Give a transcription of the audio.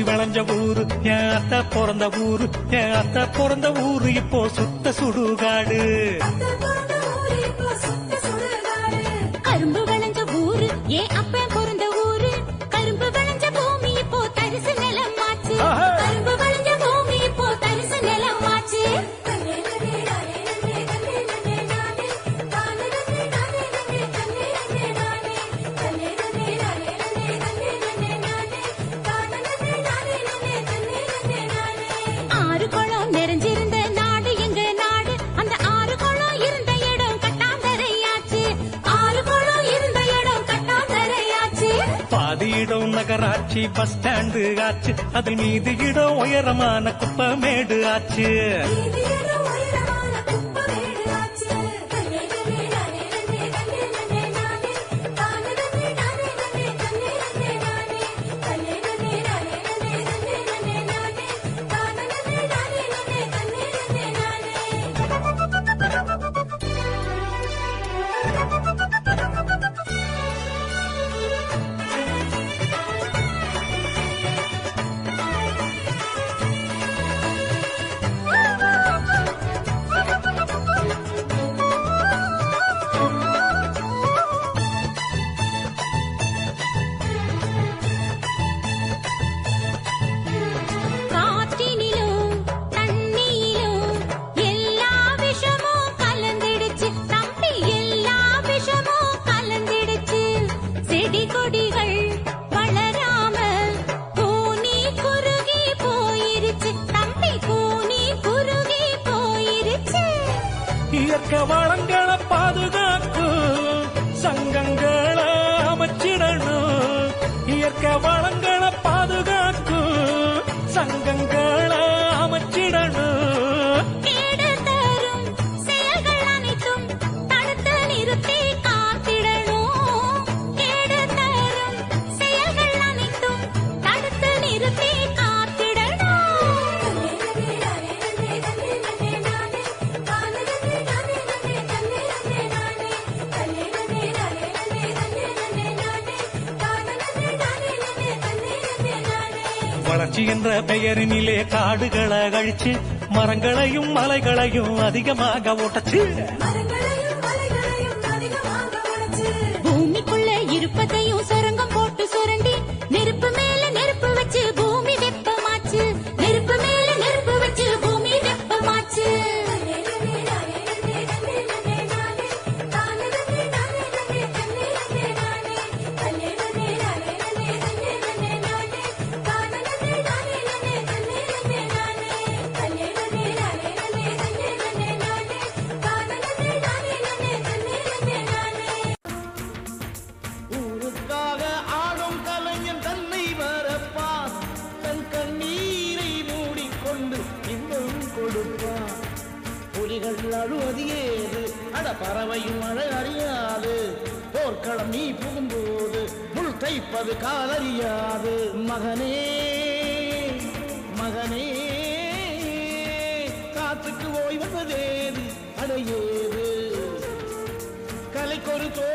விளைஞ்ச ஊரு என் அத்தை பிறந்த ஊரு, என் அத்தை பிறந்த ஊரு இப்போ சுத்த சுடுகாடு. கரும்பு விளைஞ்ச ஊரு என் அப்ப பிறந்த ஊரு, கரும்பு விளைஞ்ச பூமி இப்போ தரிசு நிலமாச்சு, கரும்பு விளைஞ்ச பூமி இப்போ தரிசு நிலமாச்சு. ஆறு குளம் நிறைஞ்சிருந்த நாடு எங்க நாடு, அந்த ஆறு குளம் இருந்த இடம் கட்டாந்தரையாச்சு, ஆறு குளம் இருந்த இடம் கட்டாந்தரையாச்சு. பாதி இடம் நகராட்சி பஸ் ஸ்டாண்டு ஆச்சு, அதில் மீதி இடம் உயரமான குப்பமேடு ஆச்சு. காற்றினிலும் தண்ணியிலும் எல்லா விஷமும் கலந்திடுச்சு தம்பி, எல்லா விஷமும் கலந்திடுச்சு. செடி கொடிகள் வளராம கூனி குறுகி போயிருச்சு தம்பி, கூனி குறுகி போயிருச்சு. இயற்கை வளங்களை பாதுகாக்கும் சங்கங்களை அமைச்சிடணும், இயற்கை வளங்களை பாதுகாக்கும் சங்கங்களை அமைச்சிடணும். கேடு தரும் செயல்கள் அனைத்தும் தடுத்து நிறுத்தி காத்திடணும், கேடு தரும் செயல்கள் அனைத்தும் தடுத்து நிறுத்தி காத்திடணும். வளர்ச்சி என்ற பெயரினிலே காடுகளை அழிச்சு மரங்களையும் மலைகளையும் அதிகமாக ஓட்டச்சு. பூமிக்குள்ள இருப்பதையும் சுரங்கம் போட்டு சுரண்டி நெருப்பு மேல நெருப்பு வச்சு பூமி வெப்பமாச்சு, நெருப்பு மேல நெருப்பு வச்சு பூமி வெப்பமாச்சு. ஊருக்காக ஆடும் கலைஞன் தன்னை வரப்பான், தன் கண்ணீரை மூடிக்கொண்டு இன்னும் கொடுப்பான். புலிகள் அழுவது ஏது, அட பறவையும் அழ அறியாது, போர்க்களம் நீ புகும்போது முள் தைப்பது காலறியாது. மகனே மகனே காற்றுக்கு ஓய்வதேது, அடையேது கலைக்கொரு தோ